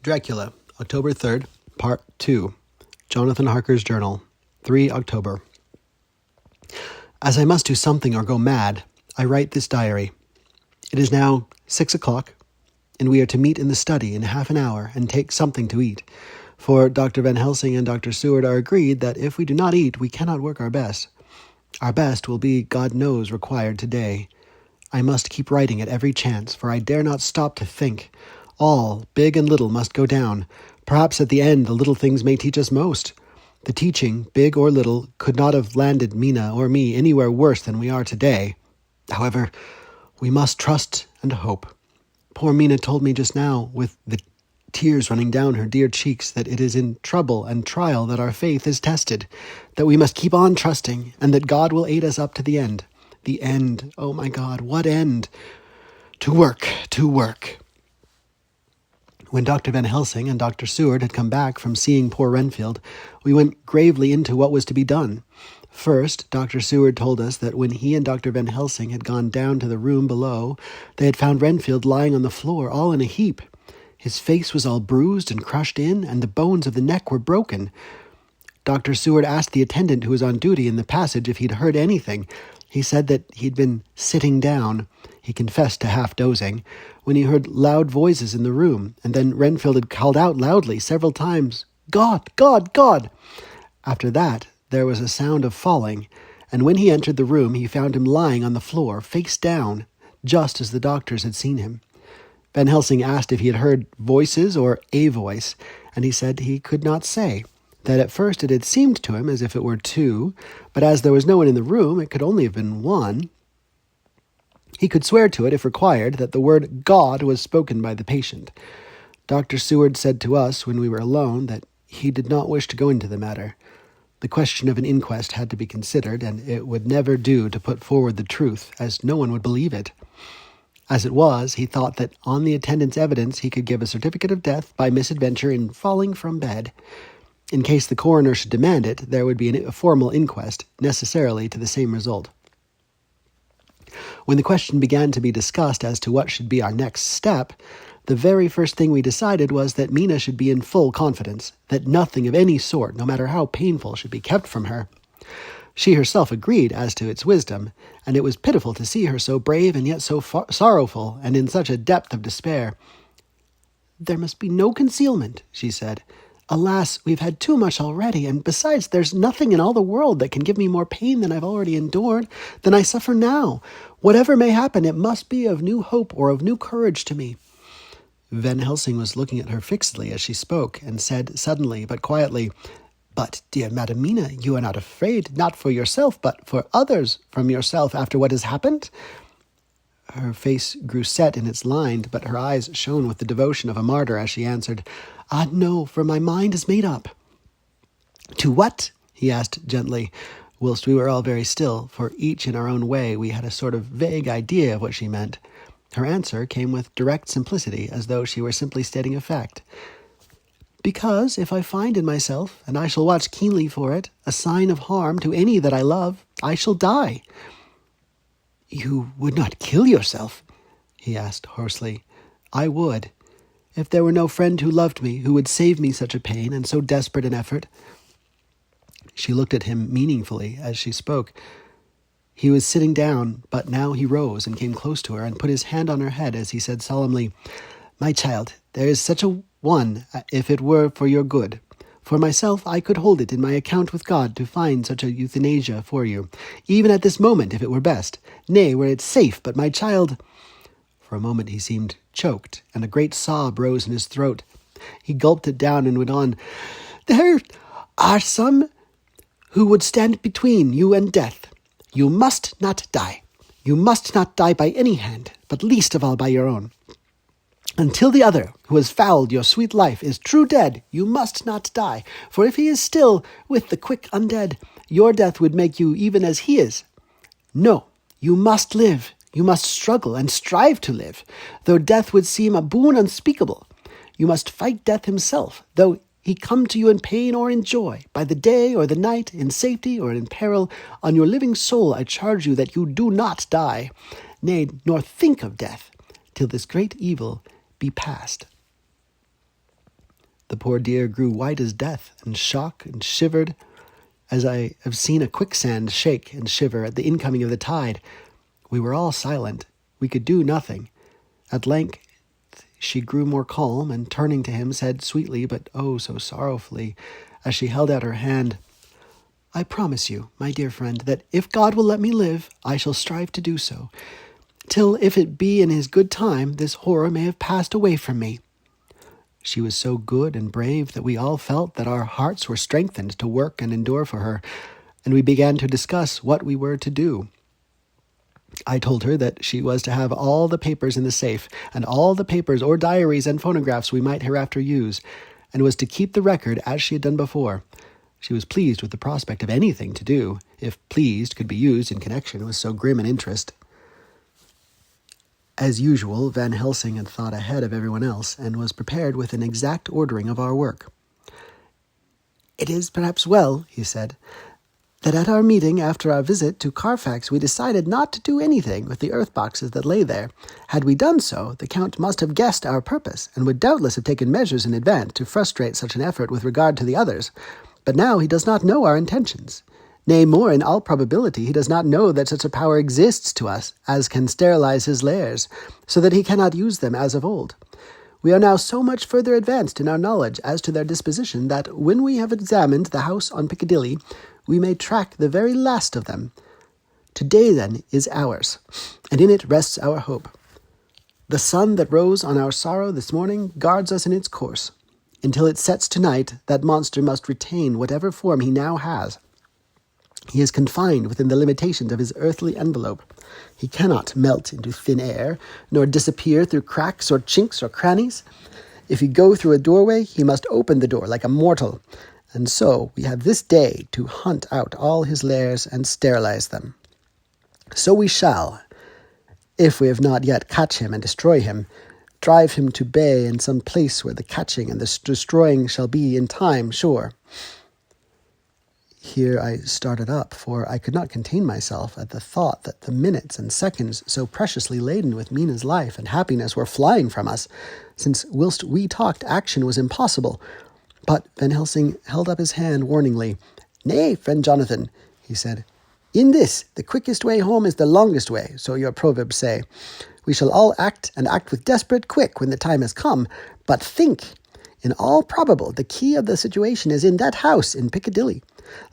Dracula, October 3rd, Part 2. Jonathan Harker's Journal, 3 October. As I must do something or go mad, I write this diary. It is now 6 o'clock, and we are to meet in the study in half an hour and take something to eat, for Dr. Van Helsing and Dr. Seward are agreed that if we do not eat, we cannot work our best. Our best will be, God knows, required today. I must keep writing at every chance, for I dare not stop to think. All, big and little, must go down. Perhaps at the end the little things may teach us most. The teaching, big or little, could not have landed Mina or me anywhere worse than we are today. However, we must trust and hope. Poor Mina told me just now, with the tears running down her dear cheeks, that it is in trouble and trial that our faith is tested, that we must keep on trusting, and that God will aid us up to the end. The end. Oh my God, what end? To work, to work. When Dr. Van Helsing and Dr. Seward had come back from seeing poor Renfield, we went gravely into what was to be done. First, Dr. Seward told us that when he and Dr. Van Helsing had gone down to the room below, they had found Renfield lying on the floor, all in a heap. His face was all bruised and crushed in, and the bones of the neck were broken. Dr. Seward asked the attendant who was on duty in the passage if he'd heard anything. He said that he'd been sitting down. He confessed to half-dozing, when he heard loud voices in the room, and then Renfield had called out loudly several times, "God! God! God!" After that, there was a sound of falling, and when he entered the room, he found him lying on the floor, face down, just as the doctors had seen him. Van Helsing asked if he had heard voices or a voice, and he said he could not say, that at first it had seemed to him as if it were two, but as there was no one in the room, it could only have been one. He could swear to it, if required, that the word God was spoken by the patient. Dr. Seward said to us, when we were alone, that he did not wish to go into the matter. The question of an inquest had to be considered, and it would never do to put forward the truth, as no one would believe it. As it was, he thought that on the attendant's evidence he could give a certificate of death by misadventure in falling from bed. In case the coroner should demand it, there would be a formal inquest, necessarily to the same result. When the question began to be discussed as to what should be our next step, the very first thing we decided was that Mina should be in full confidence, that nothing of any sort, no matter how painful, should be kept from her. She herself agreed as to its wisdom, and it was pitiful to see her so brave and yet so sorrowful, and in such a depth of despair. "There must be no concealment," she said. "Alas, we've had too much already, and besides, there's nothing in all the world that can give me more pain than I've already endured, than I suffer now. Whatever may happen, it must be of new hope or of new courage to me." Van Helsing was looking at her fixedly as she spoke, and said suddenly but quietly, "But, dear Madam Mina, you are not afraid, not for yourself, but for others, from yourself after what has happened?" Her face grew set in its line, but her eyes shone with the devotion of a martyr as she answered, "Ah, no, for my mind is made up." "To what?" he asked gently, whilst we were all very still, for each in our own way we had a sort of vague idea of what she meant. Her answer came with direct simplicity, as though she were simply stating a fact. "Because if I find in myself, and I shall watch keenly for it, a sign of harm to any that I love, I shall die." "You would not kill yourself?" he asked hoarsely. "I would, if there were no friend who loved me, who would save me such a pain and so desperate an effort." She looked at him meaningfully as she spoke. He was sitting down, but now he rose and came close to her and put his hand on her head as he said solemnly, "My child, there is such a one, if it were for your good. For myself, I could hold it in my account with God to find such a euthanasia for you, even at this moment, if it were best. Nay, were it safe, but my child—" For a moment he seemed choked, and a great sob rose in his throat. He gulped it down and went on, "There are some who would stand between you and death. You must not die. You must not die by any hand, but least of all by your own. Until the other, who has fouled your sweet life, is true dead, you must not die. For if he is still with the quick undead, your death would make you even as he is. No, you must live. You must struggle and strive to live, though death would seem a boon unspeakable. You must fight death himself, though he come to you in pain or in joy, by the day or the night, in safety or in peril. On your living soul I charge you that you do not die, nay, nor think of death, till this great evil be past." The poor dear grew white as death, and shook and shivered, as I have seen a quicksand shake and shiver at the incoming of the tide. We were all silent. We could do nothing. At length she grew more calm, and turning to him, said sweetly, but oh so sorrowfully, as she held out her hand, "I promise you, my dear friend, that if God will let me live, I shall strive to do so, till, if it be in his good time, this horror may have passed away from me." She was so good and brave that we all felt that our hearts were strengthened to work and endure for her, and we began to discuss what we were to do. I told her that she was to have all the papers in the safe, and all the papers or diaries and phonographs we might hereafter use, and was to keep the record as she had done before. She was pleased with the prospect of anything to do, if pleased could be used in connection with so grim an interest. As usual, Van Helsing had thought ahead of everyone else, and was prepared with an exact ordering of our work. "It is perhaps well," he said, "that at our meeting after our visit to Carfax we decided not to do anything with the earth boxes that lay there. Had we done so, the Count must have guessed our purpose, and would doubtless have taken measures in advance to frustrate such an effort with regard to the others. But now he does not know our intentions. Nay, more, in all probability, he does not know that such a power exists to us as can sterilize his lairs, so that he cannot use them as of old. We are now so much further advanced in our knowledge as to their disposition that, when we have examined the house on Piccadilly, we may track the very last of them. Today, then, is ours, and in it rests our hope. The sun that rose on our sorrow this morning guards us in its course. Until it sets tonight, that monster must retain whatever form he now has. He is confined within the limitations of his earthly envelope. He cannot melt into thin air, nor disappear through cracks or chinks or crannies. If he go through a doorway, he must open the door like a mortal. And so we have this day to hunt out all his lairs and sterilize them. So we shall, if we have not yet catch him and destroy him, drive him to bay in some place where the catching and the destroying shall be in time sure." Here I started up, for I could not contain myself at the thought that the minutes and seconds so preciously laden with Mina's life and happiness were flying from us, since whilst we talked action was impossible. But Van Helsing held up his hand warningly. "Nay, friend Jonathan," he said, "in this the quickest way home is the longest way, so your proverbs say. We shall all act, and act with desperate quick when the time has come. But think, in all probable, the key of the situation is in that house in Piccadilly.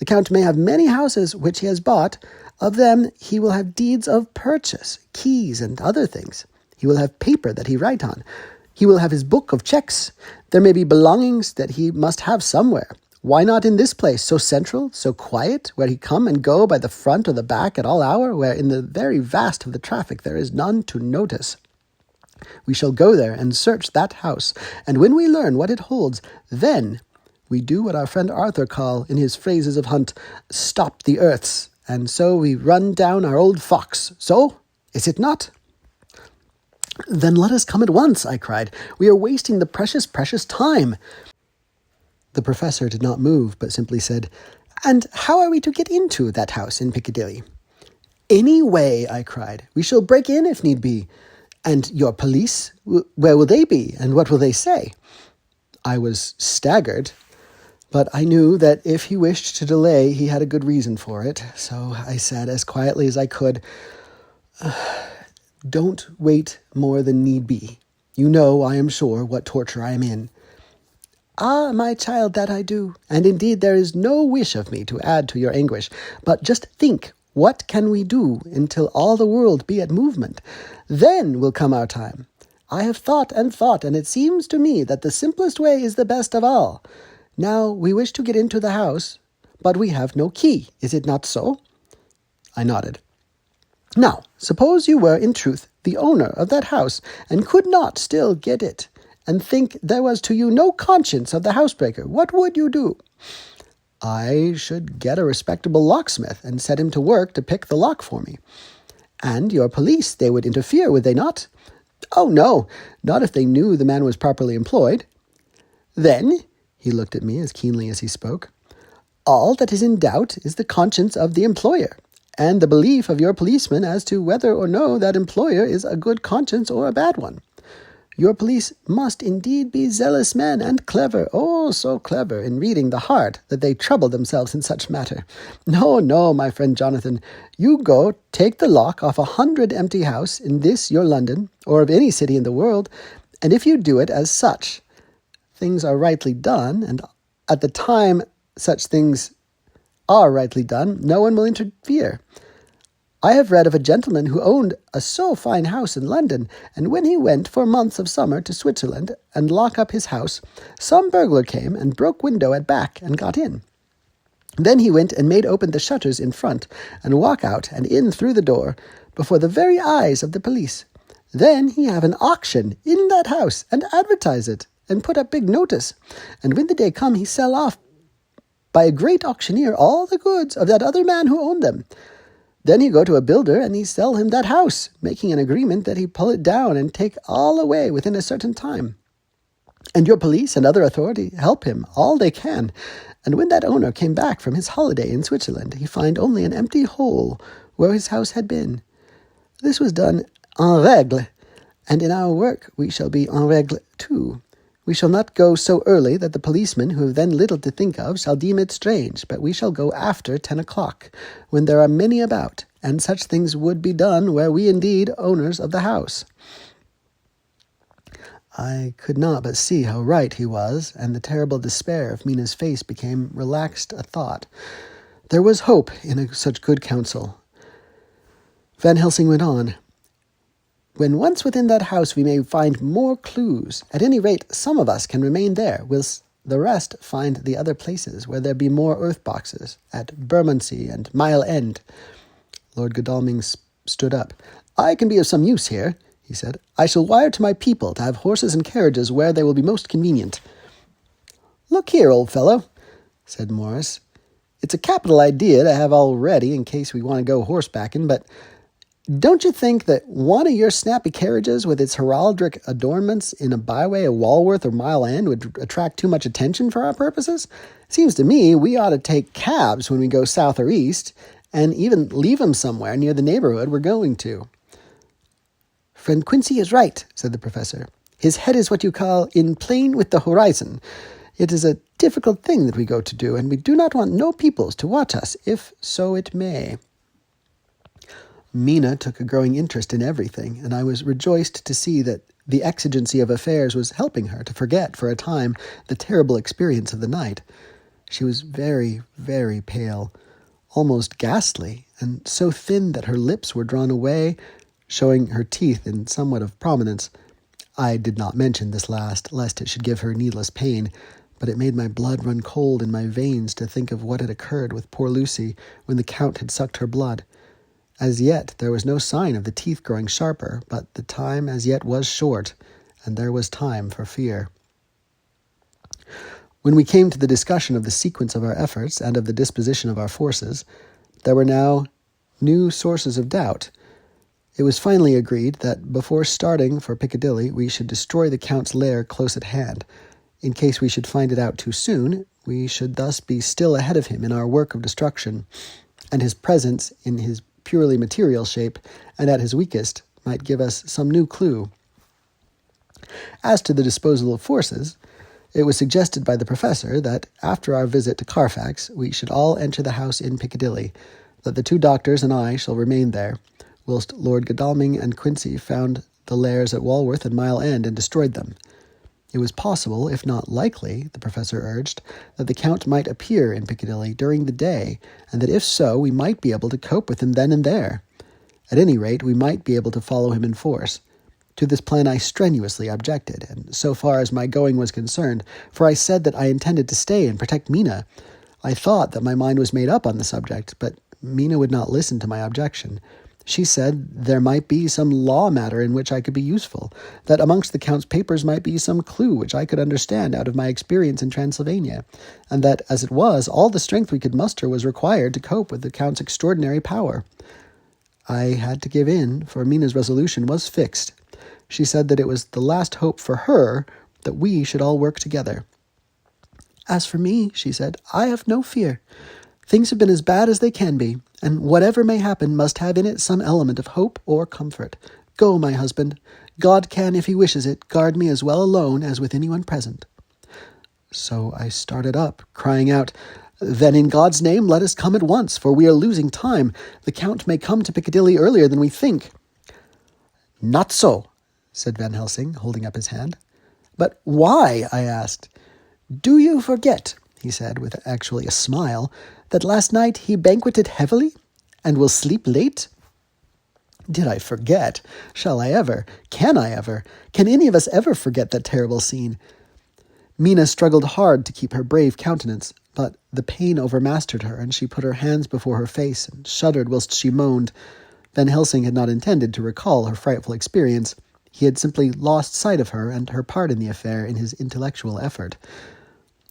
The Count may have many houses which he has bought. Of them he will have deeds of purchase, keys, and other things. He will have paper that he write on. He will have his book of checks. There may be belongings that he must have somewhere. Why not in this place, so central, so quiet, where he come and go by the front or the back at all hour, where in the very vast of the traffic there is none to notice? We shall go there and search that house, and when we learn what it holds, then we do what our friend Arthur call, in his phrases of hunt, stop the earths, and so we run down our old fox. So, is it not?" "Then let us come at once," I cried. "We are wasting the precious, precious time." The professor did not move, but simply said, "And how are we to get into that house in Piccadilly?" "Any way," I cried. "We shall break in if need be. And your police, where will they be, and what will they say?" I was staggered, but I knew that if he wished to delay, he had a good reason for it. So I said, as quietly as I could, "Don't wait more than need be. You know, I am sure, what torture I am in." "Ah, my child, that I do. And indeed there is no wish of me to add to your anguish. But just think, what can we do until all the world be at movement? Then will come our time. I have thought, and it seems to me that the simplest way is the best of all. Now we wish to get into the house, but we have no key. Is it not so?" I nodded. "Now, suppose you were, in truth, the owner of that house, and could not still get it, and think there was to you no conscience of the housebreaker. What would you do?" "I should get a respectable locksmith, and set him to work to pick the lock for me." "And your police, they would interfere, would they not?" "Oh, no, not if they knew the man was properly employed." "Then," he looked at me as keenly as he spoke, "all that is in doubt is the conscience of the employer, and the belief of your policeman as to whether or no that employer is a good conscience or a bad one. Your police must indeed be zealous men, and clever, oh, so clever, in reading the heart, that they trouble themselves in such matter. No, no, my friend Jonathan, you go take the lock off 100 empty house in this your London, or of any city in the world, and if you do it as such, things are rightly done, and at the time such things are rightly done, no one will interfere. I have read of a gentleman who owned a so fine house in London, and when he went for months of summer to Switzerland and lock up his house, some burglar came and broke window at back and got in. Then he went and made open the shutters in front and walk out and in through the door before the very eyes of the police. Then he have an auction in that house and advertise it and put up big notice, and when the day come he sell off by a great auctioneer all the goods of that other man who owned them. Then he go to a builder and he sell him that house, making an agreement that he pull it down and take all away within a certain time. And your police and other authority help him all they can. And when that owner came back from his holiday in Switzerland, he find only an empty hole where his house had been. This was done en règle, and in our work we shall be en règle too. We shall not go so early that the policemen, who have then little to think of, shall deem it strange, but we shall go after 10 o'clock, when there are many about, and such things would be done were we indeed owners of the house. I could not but see how right he was, and the terrible despair of Mina's face became relaxed a thought. There was hope in such good counsel. Van Helsing went on. When once within that house we may find more clues. At any rate, some of us can remain there, whilst the rest find the other places where there be more earth boxes, at Bermondsey and Mile End. Lord Godalming stood up. I can be of some use here, he said. I shall wire to my people to have horses and carriages where they will be most convenient. Look here, old fellow, said Morris. It's a capital idea to have all ready in case we want to go horsebacking, but don't you think that one of your snappy carriages with its heraldic adornments in a byway of Walworth or Mile End would attract too much attention for our purposes? Seems to me we ought to take cabs when we go south or east, and even leave them somewhere near the neighborhood we're going to. Friend Quincy is right, said the professor. His head is what you call in plane with the horizon. It is a difficult thing that we go to do, and we do not want no peoples to watch us, if so it may. Mina took a growing interest in everything, and I was rejoiced to see that the exigency of affairs was helping her to forget for a time the terrible experience of the night. She was very, very pale, almost ghastly, and so thin that her lips were drawn away, showing her teeth in somewhat of prominence. I did not mention this last, lest it should give her needless pain, but it made my blood run cold in my veins to think of what had occurred with poor Lucy when the Count had sucked her blood. As yet there was no sign of the teeth growing sharper, but the time as yet was short, and there was time for fear. When we came to the discussion of the sequence of our efforts and of the disposition of our forces, there were now new sources of doubt. It was finally agreed that before starting for Piccadilly we should destroy the Count's lair close at hand. In case we should find it out too soon, we should thus be still ahead of him in our work of destruction, and his presence in his purely material shape, and at his weakest, might give us some new clue. As to the disposal of forces, it was suggested by the professor that, after our visit to Carfax, we should all enter the house in Piccadilly, that the 2 doctors and I shall remain there, whilst Lord Godalming and Quincy found the lairs at Walworth and Mile End and destroyed them. It was possible, if not likely, the professor urged, that the Count might appear in Piccadilly during the day, and that if so, we might be able to cope with him then and there. At any rate, we might be able to follow him in force. To this plan I strenuously objected, and so far as my going was concerned, for I said that I intended to stay and protect Mina. I thought that my mind was made up on the subject, but Mina would not listen to my objection. She said there might be some law matter in which I could be useful, that amongst the Count's papers might be some clue which I could understand out of my experience in Transylvania, and that, as it was, all the strength we could muster was required to cope with the Count's extraordinary power. I had to give in, for Mina's resolution was fixed. She said that it was the last hope for her that we should all work together. As for me, she said, I have no fear. Things have been as bad as they can be, and whatever may happen must have in it some element of hope or comfort. Go, my husband. God can, if he wishes it, guard me as well alone as with anyone present. So I started up, crying out, Then in God's name let us come at once, for we are losing time. The Count may come to Piccadilly earlier than we think. Not so, said Van Helsing, holding up his hand. But why? I asked. Do you forget, he said, with actually a smile, that last night he banqueted heavily and will sleep late? Did I forget? Shall I ever? Can I ever? Can any of us ever forget that terrible scene? Mina struggled hard to keep her brave countenance, but the pain overmastered her, and she put her hands before her face and shuddered whilst she moaned. Van Helsing had not intended to recall her frightful experience. He had simply lost sight of her and her part in the affair in his intellectual effort.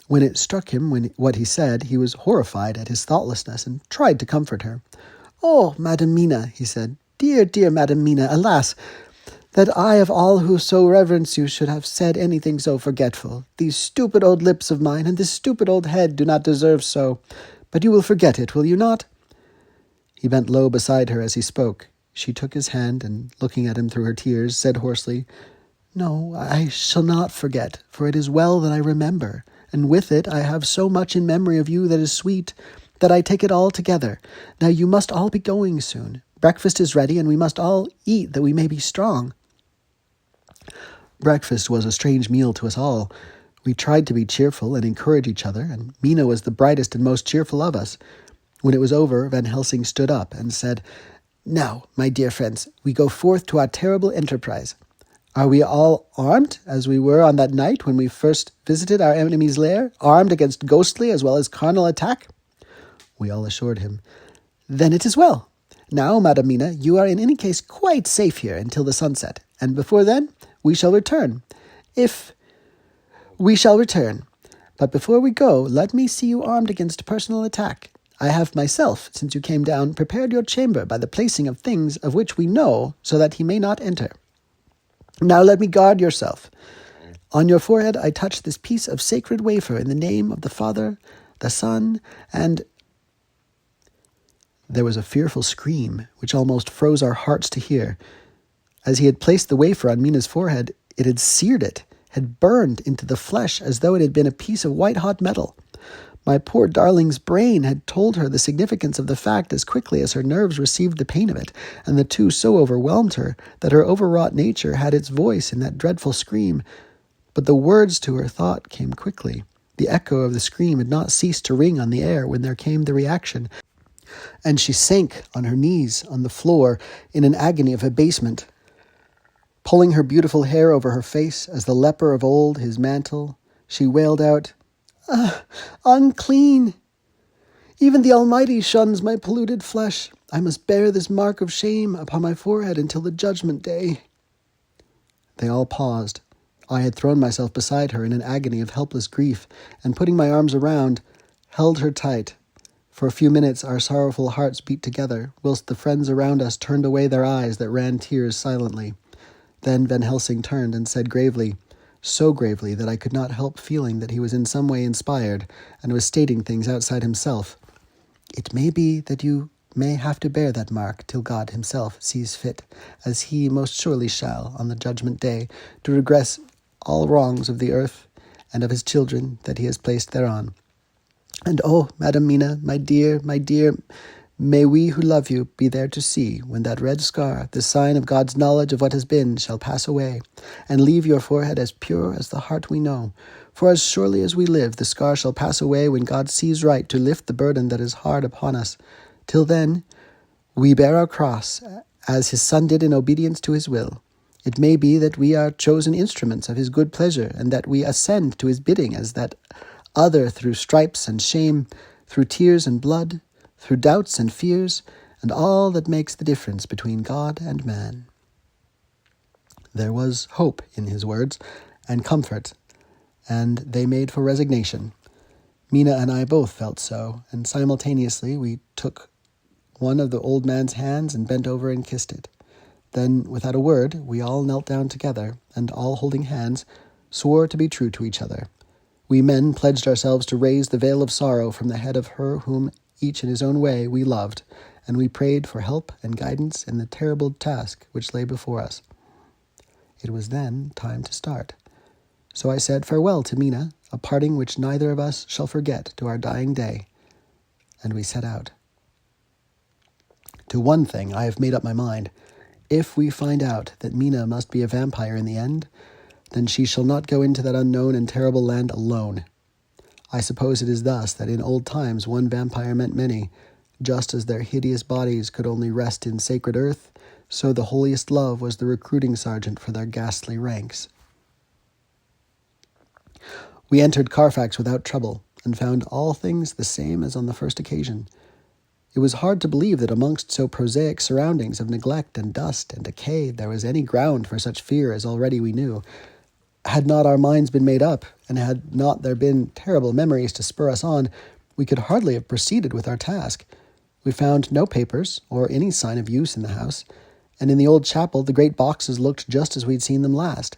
When it struck him what he said, he was horrified at his thoughtlessness and tried to comfort her. Oh, Madam Mina, he said, dear, dear Madam Mina, alas, that I of all who so reverence you should have said anything so forgetful. These stupid old lips of mine and this stupid old head do not deserve so. But you will forget it, will you not? He bent low beside her as he spoke. She took his hand and, looking at him through her tears, said hoarsely, No, I shall not forget, for it is well that I remember, and with it I have so much in memory of you that is sweet, that I take it all together. Now you must all be going soon. Breakfast is ready, and we must all eat that we may be strong. Breakfast was a strange meal to us all. We tried to be cheerful and encourage each other, and Mina was the brightest and most cheerful of us. When it was over, Van Helsing stood up and said, Now, my dear friends, we go forth to our terrible enterprise. Are we all armed, as we were on that night when we first visited our enemy's lair, armed against ghostly as well as carnal attack? We all assured him. Then it is well. Now, Madam Mina, you are in any case quite safe here until the sunset, and before then we shall return. We shall return. But before we go, let me see you armed against personal attack. I have myself, since you came down, prepared your chamber by the placing of things of which we know, so that he may not enter. Now let me guard yourself. On your forehead I touch this piece of sacred wafer in the name of the Father, the Son, and... There was a fearful scream, which almost froze our hearts to hear. As he had placed the wafer on Mina's forehead, it had seared it, had burned into the flesh as though it had been a piece of white-hot metal. My poor darling's brain had told her the significance of the fact as quickly as her nerves received the pain of it, and the two so overwhelmed her that her overwrought nature had its voice in that dreadful scream. But the words to her thought came quickly. The echo of the scream had not ceased to ring on the air when there came the reaction, and she sank on her knees on the floor in an agony of abasement, pulling her beautiful hair over her face as the leper of old his mantle. She wailed out, Unclean! Even the Almighty shuns my polluted flesh. I must bear this mark of shame upon my forehead until the judgment day. They all paused. I had thrown myself beside her in an agony of helpless grief, and putting my arms around, held her tight. For a few minutes our sorrowful hearts beat together, whilst the friends around us turned away their eyes that ran tears silently. Then Van Helsing turned and said gravely, so gravely that I could not help feeling that he was in some way inspired, and was stating things outside himself. It may be that you may have to bear that mark till God himself sees fit, as he most surely shall on the judgment day, to redress all wrongs of the earth and of his children that he has placed thereon. And oh, Madam Mina, my dear, may we who love you be there to see when that red scar, the sign of God's knowledge of what has been, shall pass away, and leave your forehead as pure as the heart we know. For as surely as we live, the scar shall pass away when God sees right to lift the burden that is hard upon us. Till then, we bear our cross, as his Son did in obedience to his will. It may be that we are chosen instruments of his good pleasure, and that we ascend to his bidding as that other through stripes and shame, through tears and blood, through doubts and fears, and all that makes the difference between God and man. There was hope in his words, and comfort, and they made for resignation. Mina and I both felt so, and simultaneously we took one of the old man's hands and bent over and kissed it. Then, without a word, we all knelt down together, and all holding hands, swore to be true to each other. We men pledged ourselves to raise the veil of sorrow from the head of her whom, each in his own way, we loved, and we prayed for help and guidance in the terrible task which lay before us. It was then time to start. So I said farewell to Mina, a parting which neither of us shall forget to our dying day, and we set out. To one thing I have made up my mind. If we find out that Mina must be a vampire in the end, then she shall not go into that unknown and terrible land alone. I suppose it is thus that in old times one vampire meant many. Just as their hideous bodies could only rest in sacred earth, so the holiest love was the recruiting sergeant for their ghastly ranks. We entered Carfax without trouble, and found all things the same as on the first occasion. It was hard to believe that amongst so prosaic surroundings of neglect and dust and decay there was any ground for such fear as already we knew. Had not our minds been made up, and had not there been terrible memories to spur us on, we could hardly have proceeded with our task. We found no papers, or any sign of use in the house, and in the old chapel the great boxes looked just as we'd seen them last.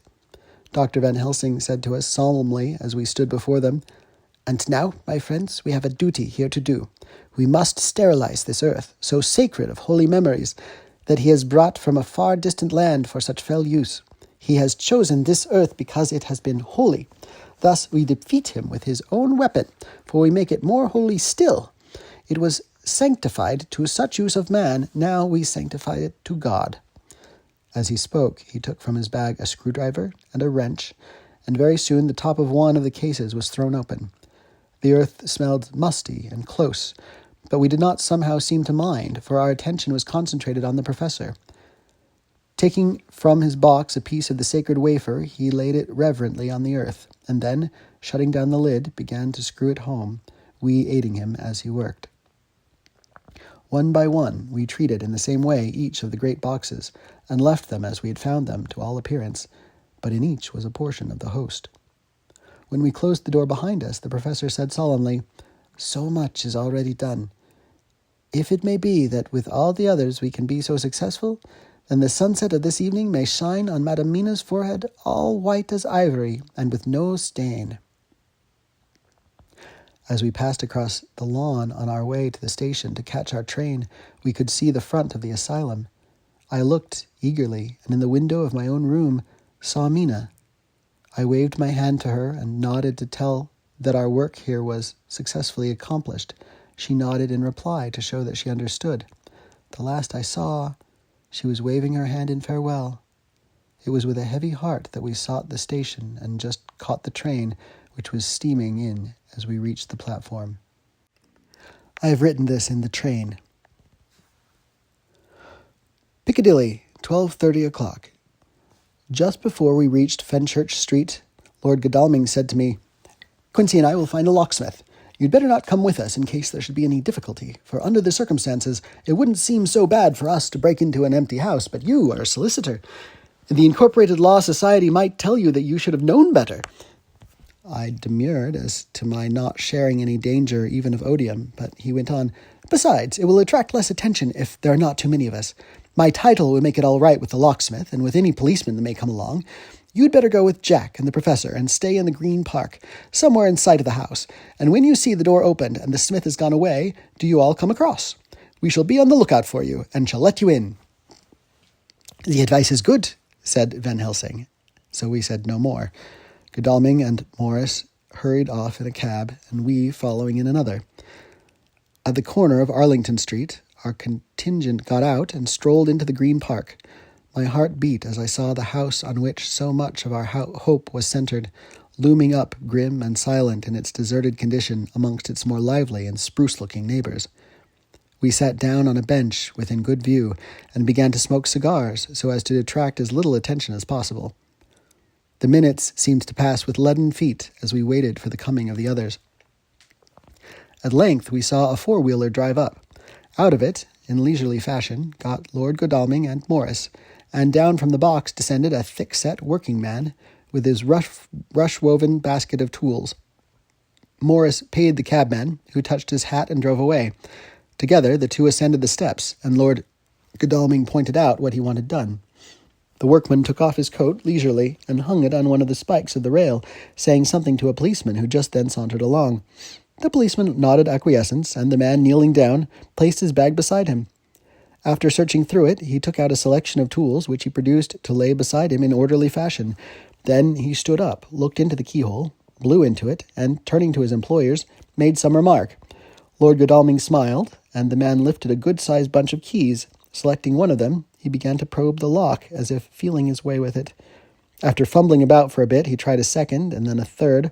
Dr. Van Helsing said to us solemnly as we stood before them, "And now, my friends, we have a duty here to do. We must sterilize this earth, so sacred of holy memories, that he has brought from a far distant land for such fell use. He has chosen this earth because it has been holy. Thus we defeat him with his own weapon, for we make it more holy still. It was sanctified to such use of man, now we sanctify it to God." As he spoke, he took from his bag a screwdriver and a wrench, and very soon the top of one of the cases was thrown open. The earth smelled musty and close, but we did not somehow seem to mind, for our attention was concentrated on the professor. Taking from his box a piece of the sacred wafer, he laid it reverently on the earth, and then, shutting down the lid, began to screw it home, we aiding him as he worked. One by one, we treated in the same way each of the great boxes, and left them as we had found them to all appearance, but in each was a portion of the host. When we closed the door behind us, the professor said solemnly, "So much is already done. If it may be that with all the others we can be so successful, then the sunset of this evening may shine on Madam Mina's forehead all white as ivory and with no stain." As we passed across the lawn on our way to the station to catch our train, we could see the front of the asylum. I looked eagerly, and in the window of my own room saw Mina. I waved my hand to her and nodded to tell that our work here was successfully accomplished. She nodded in reply to show that she understood. The last I saw, she was waving her hand in farewell. It was with a heavy heart that we sought the station and just caught the train, which was steaming in as we reached the platform. I have written this in the train. Piccadilly, 12:30 o'clock. Just before we reached Fenchurch Street, Lord Godalming said to me, "Quincy and I will find a locksmith. You'd better not come with us in case there should be any difficulty, for under the circumstances it wouldn't seem so bad for us to break into an empty house, but you are a solicitor. The Incorporated Law Society might tell you that you should have known better." I demurred as to my not sharing any danger even of odium, but he went on, "Besides, it will attract less attention if there are not too many of us. My title would make it all right with the locksmith and with any policeman that may come along. You'd better go with Jack and the professor and stay in the Green Park, somewhere in sight of the house, and when you see the door opened and the smith has gone away, do you all come across. We shall be on the lookout for you, and shall let you in." "The advice is good," said Van Helsing. So we said no more. Godalming and Morris hurried off in a cab, and we following in another. At the corner of Arlington Street, our contingent got out and strolled into the Green Park. My heart beat as I saw the house on which so much of our hope was centered, looming up grim and silent in its deserted condition amongst its more lively and spruce-looking neighbors. We sat down on a bench within good view and began to smoke cigars so as to attract as little attention as possible. The minutes seemed to pass with leaden feet as we waited for the coming of the others. At length we saw a four-wheeler drive up. Out of it, in leisurely fashion, got Lord Godalming and Morris, and down from the box descended a thick-set working man with his rush-woven basket of tools. Morris paid the cabman, who touched his hat and drove away. Together the two ascended the steps, and Lord Godalming pointed out what he wanted done. The workman took off his coat leisurely and hung it on one of the spikes of the rail, saying something to a policeman who just then sauntered along. The policeman nodded acquiescence, and the man, kneeling down, placed his bag beside him. After searching through it, he took out a selection of tools which he produced to lay beside him in orderly fashion. Then he stood up, looked into the keyhole, blew into it, and, turning to his employers, made some remark. Lord Godalming smiled, and the man lifted a good-sized bunch of keys. Selecting one of them, he began to probe the lock, as if feeling his way with it. After fumbling about for a bit, he tried a second, and then a third.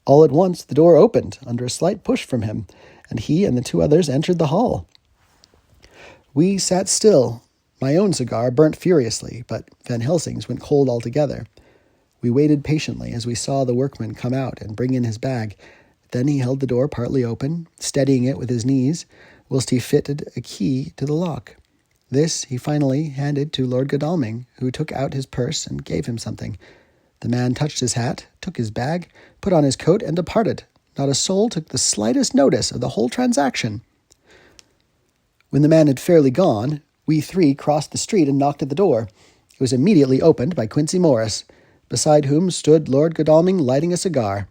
All at once, the door opened, under a slight push from him, and he and the two others entered the hall. We sat still. My own cigar burnt furiously, but Van Helsing's went cold altogether. We waited patiently as we saw the workman come out and bring in his bag. Then he held the door partly open, steadying it with his knees, whilst he fitted a key to the lock. This he finally handed to Lord Godalming, who took out his purse and gave him something. The man touched his hat, took his bag, put on his coat, and departed. Not a soul took the slightest notice of the whole transaction. When the man had fairly gone, we three crossed the street and knocked at the door. It was immediately opened by Quincey Morris, beside whom stood Lord Godalming lighting a cigar.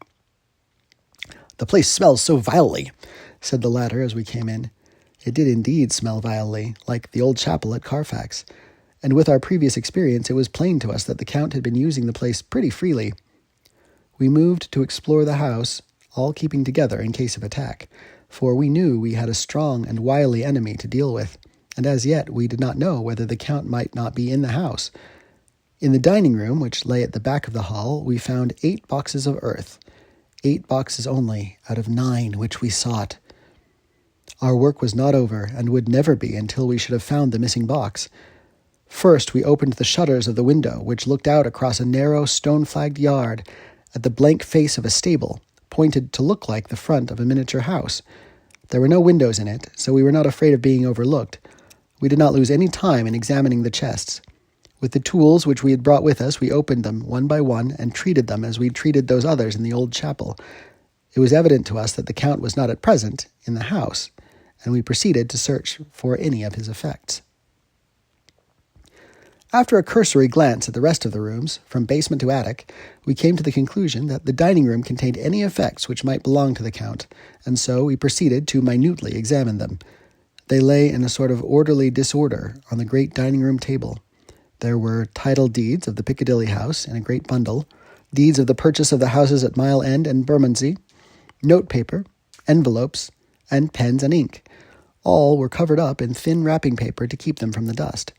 "The place smells so vilely," said the latter as we came in. It did indeed smell vilely, like the old chapel at Carfax, and with our previous experience it was plain to us that the Count had been using the place pretty freely. We moved to explore the house, all keeping together in case of attack, for we knew we had a strong and wily enemy to deal with, and as yet we did not know whether the Count might not be in the house. In the dining room, which lay at the back of the hall, we found 8 boxes of earth. 8 boxes only, out of 9 which we sought. Our work was not over, and would never be until we should have found the missing box. First we opened the shutters of the window, which looked out across a narrow, stone-flagged yard, at the blank face of a stable, pointed to look like the front of a miniature house. There were no windows in it, so we were not afraid of being overlooked. We did not lose any time in examining the chests. With the tools which we had brought with us, we opened them one by one and treated them as we treated those others in the old chapel. It was evident to us that the Count was not at present in the house, and we proceeded to search for any of his effects. After a cursory glance at the rest of the rooms, from basement to attic, we came to the conclusion that the dining room contained any effects which might belong to the Count, and so we proceeded to minutely examine them. They lay in a sort of orderly disorder on the great dining room table. There were title deeds of the Piccadilly house in a great bundle, deeds of the purchase of the houses at Mile End and Bermondsey, note paper, envelopes, and pens and ink. All were covered up in thin wrapping paper to keep them from the dust.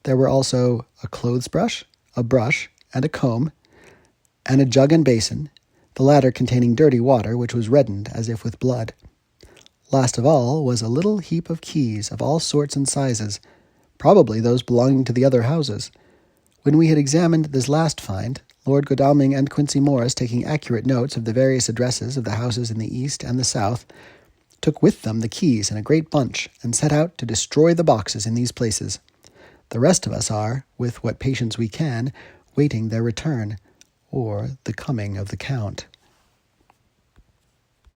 There were also a clothes brush, a brush, and a comb, and a jug and basin, the latter containing dirty water which was reddened as if with blood. Last of all was a little heap of keys of all sorts and sizes, probably those belonging to the other houses. When we had examined this last find, Lord Godalming and Quincey Morris, taking accurate notes of the various addresses of the houses in the east and the south, took with them the keys in a great bunch and set out to destroy the boxes in these places. The rest of us are, with what patience we can, waiting their return, or the coming of the Count.